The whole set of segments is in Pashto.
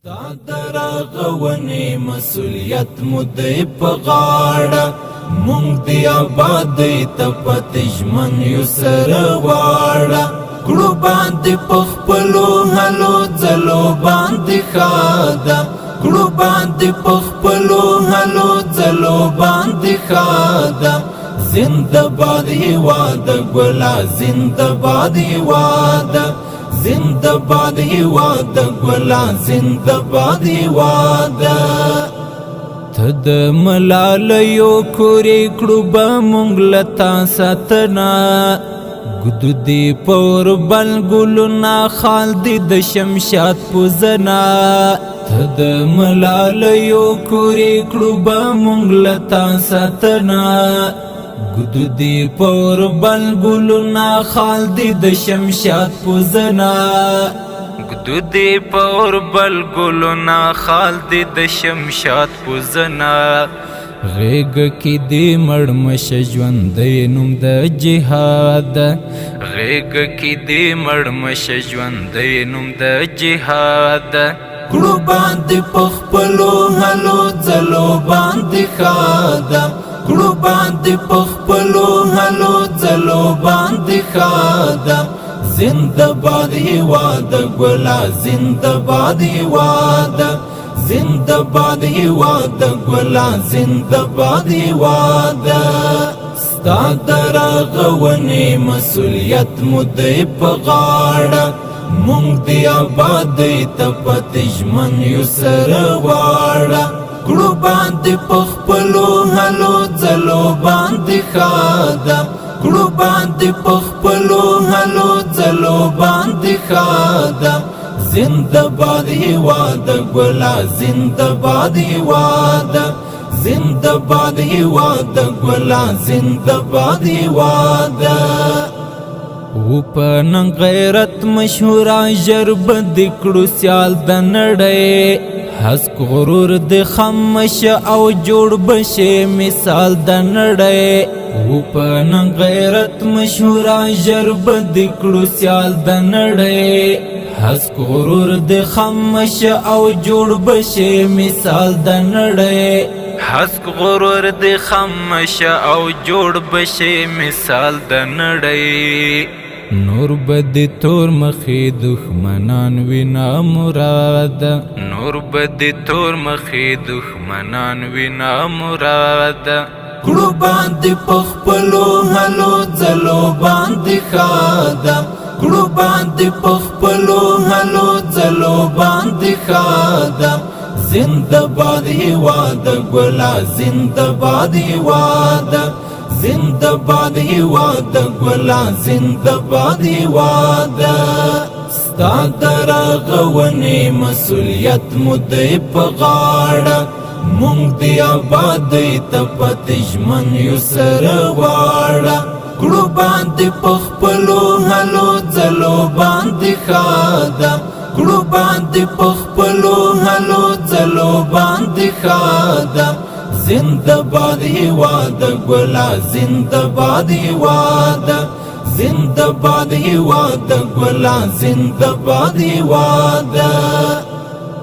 تا دراغونی مسئولیت مدعی پا غاڑا مونگ دی آبادی تا پتجمن یو سرواڑا کڑو باندی پخپلو حلو زلو باندی خادا کڑو باندی پخپلو حلو زلو باندی خادا زندباد هیواد گولا زندباد هیواد زندباد هیواد گولا زندباد هیواد تد ملالیو کوری کڑو با مونگلتا ساتنا گدو دی پور بل گلونا خال دی د شمشاد پوزنا تد ملالیو کوری کڑو با مونگلتا ساتنا گدو دی پور بل گلونا خال دی د شمشاد پوزنا گدو دی پور بل گلونا خال دی د شمشاد پوزنا غیگ کی دی مڑمش ژوندی نوم د جهاد غیگ کی دی مڑمش ژوندی نوم د جهاد کړو باندې پخپلو هلو ځلو باندې خادم کړو باندې پخپلو هلو ځلو باندې خادم زندباد هیواد ګلا زندباد هیواد زندباد هیواد ګلا زندباد هیواد ستا دراغونی مسئولیت مدعی په غاړه مونږ دی آبادی ته پتجمن یو سرواړه کړو باندې پخپلو هلو ځلو باندې خادم کړو باندې پخپلو هلو ځلو باندې خادم زندباد هیواد ګلا زندباد هیواد زندباد هیواد ګلا زندباد هیواد و پنن غیرت مشهورا ژرب دکړو سیال د نړۍ حسک غرور د خامش او جوړ بشه مثال د نړۍ و پنن غیرت مشهورا ژرب دکړو سیال د نړۍ حسک غرور د خامش او جوړ بشه مثال د نړۍ حسک غرور د خامش او جوړ بشه مثال د نړۍ نور بد تور مخی دښمنان وینا مراد نور بد تور مخی دښمنان وینا مراد کړو باندې پخپلو هلو ځلو باندې خادم کړو باندې پخپلو هلو ځلو باندې خادم زندباد هیواد ګلا زندباد هیواد زندباد هیواد ګلا زندباد هیواد ستا دراغونی مسئولیت مدعی په غاړه مونږ دی آبادی ته پتجمن یو سرواړه کړو باندې پخپلو هلو ځلو باندې خادم کړو باندې پخپلو هلو ځلو باندې خادم زندباد هیواد ګلا زندباد هیواد زندباد هیواد ګلا زندباد هیواد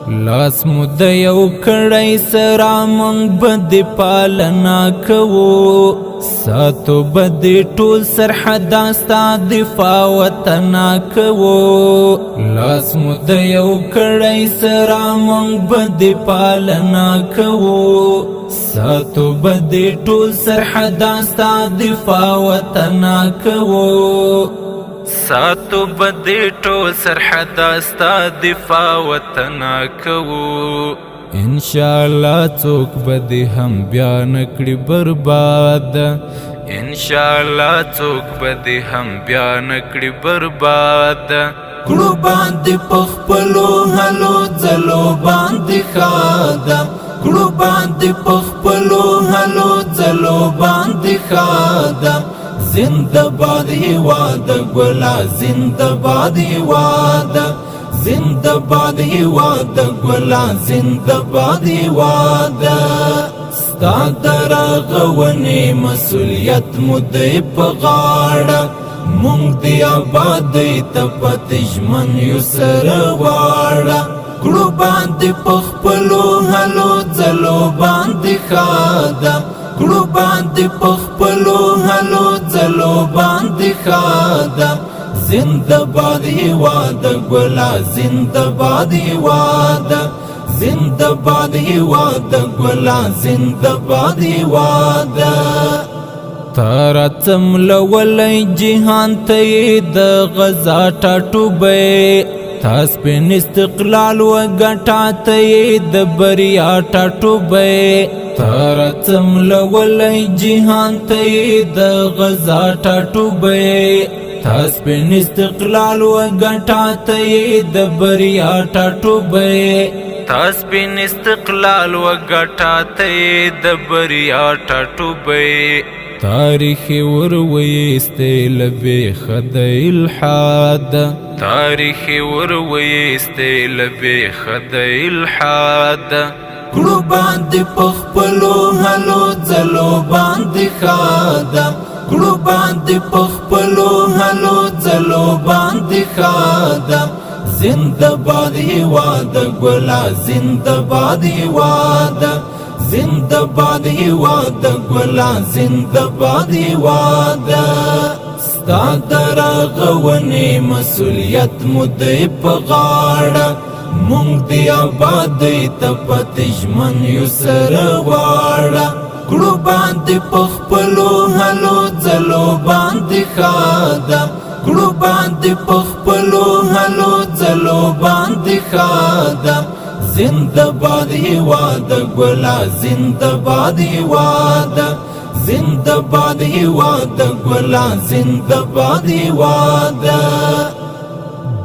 لاس مد یو کړی سرا مونږ بد پالنا کوو ساتو بد ټول سرحد ستا دفاع وطن کوو لاس مد یو کړی سرا مونږ بد پالنا کوو ساتو بد ټول سرحد ستا دفاع وطن کوو ساتو بد ټول سرحد ستا دفاع وطن کوو انشاءالله څوک بد هم بیا نکړي برباد انشاءالله څوک بد هم بیا نکړي برباد کړو باندې پخپلو هلو ځلو باندې خادم کړو باندې پخپلو هلو ځلو باندې خادم زندباد هیواد ګلا زندباد هیواد زندباد هیواد ګلا زندباد هیواد ستا دراغونی مسئولیت مدعی په غاړه مونږ دی آبادی ته پتجمن یو سرواړه کړو باندې پخپلو هلو ځلو باندې خاده کړو باندې پخپلو هلو ځلو باندې خاده زنده باد هیواد ګلا زنده باد هیواد زنده باد هیواد ګلا زنده باد هیواد تارتم لولی جهان ته د غزا ټاټوبې تاس پن استقلال و ګټا ته د بریا ټاټوبې تارتم لولی جهان ته د غزا ټاټوبې تاس پن استقلال و ګټا ته د بریا ټاټوبې تاس پن استقلال و ګټا ته د بریا ټاټوبې تاریخ ورویسته لبی خد الحاد تاریخ ورویسته لبی خد الحاد کړو باندې پخپلو هلو ځلو باندې خاده کړو باندې پخپلو هلو ځلو باندې خاده زنده باد هیواد ګلا زنده باد هیواد زنده باد هیواد ګلا زنده باد هیواد ستا درغونې مسؤلیت مدې په غاړه مونږ دی آباد ته پته ژمن یو سره واړه کړو باندې پخپلو هلو ځلو باندې خاده کړو باندې پخپلو هلو ځلو باندې خاده زنده باد هیواد ګلا زنده باد هیواد زنده باد هیواد ګلا زنده باد هیواد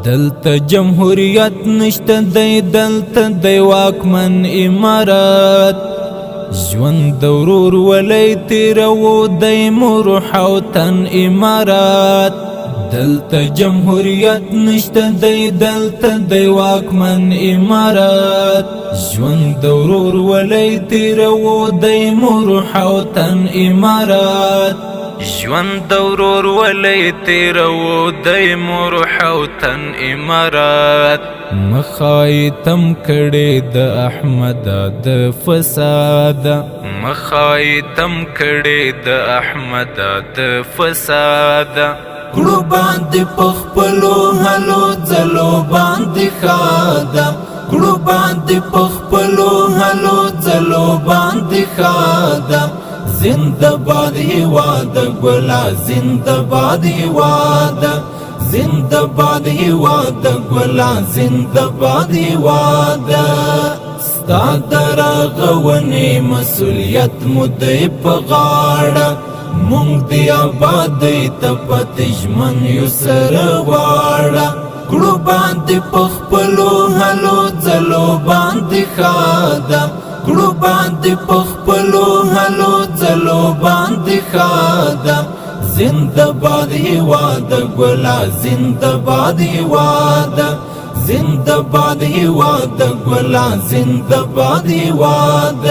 دلته جمهوریت نشته دی دلته دی واکمن امارات ژوند د ورور ولی تیرو دی مور حوتن امارات دلته جمهوریت نشته دی دلته دی واکمن امارات ژوند د ورور ولی تیرو دی مور حوتن امارات ژوند د ورور ولی تیرو دی مور حوتن امارات مخایتم کړي د احمد د فساد مخایتم کړي د احمد د فساد کړو باندې پخپلو هلو ځلو باندې خاده کړو باندې پخپلو هلو ځلو باندې خاده زنده باد هیواد ګلا زنده باد هیواد زنده باد هیواد ګلا زنده باد هیواد ستا درغونې مسؤلیت مدې په غاړه مونږ دی آباد ته پته ژمن یو سره واړه کړو باندې پخپلو هلو ځلو باندې خاده کړو باندې پخپلو هلو ځلو باندې خاده زنده باد هیواد ګلا زنده باد هیواد زنده باد هیواد ګلا زنده باد هیواد